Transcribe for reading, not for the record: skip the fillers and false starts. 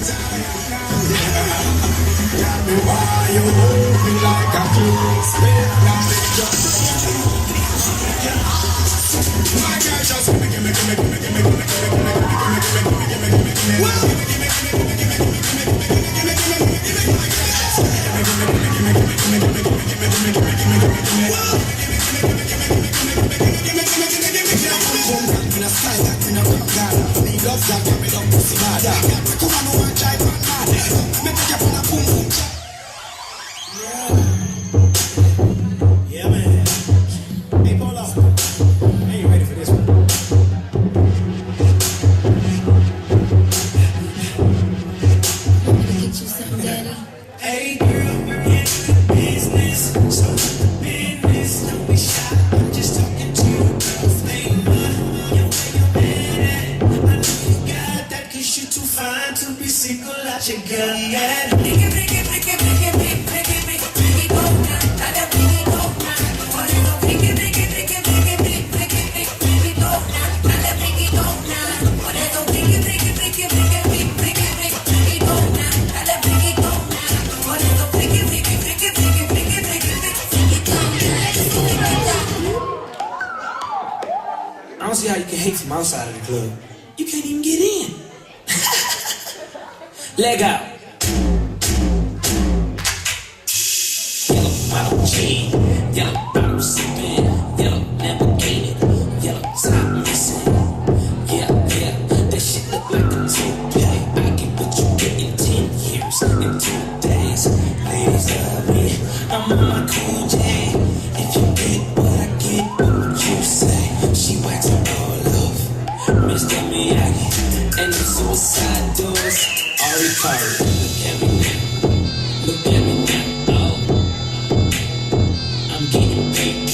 Why you hold me like a close my girl just gimme, gimme, gimme, gimme, gimme, gimme, gimme, yeah, man. Hey, Polo, I ain't ready for this one. Get you something, daddy. Hey, girl, we're in the business, so the business. Don't be shy. I'm just talking to your girl, flavor. Yo, where you been at? I know you got that 'cause you too fine to be single out your girl yet. I don't see how you can hate from outside of the club. You can't even get in. Leg out. Yellow model chain, yellow bottle sipping, yellow Lamborghini, yellow top missing. Yeah, yeah, that shit look like a toupee. I get what you get in 10 years, in 2 days. Ladies love me, I'm on my cool J. If you get what I get, what would you say? She wipes her all off, Mr. Miyagi, and the suicide doors. Ari Kari, look at me now, look at me now, oh. I'm getting paid.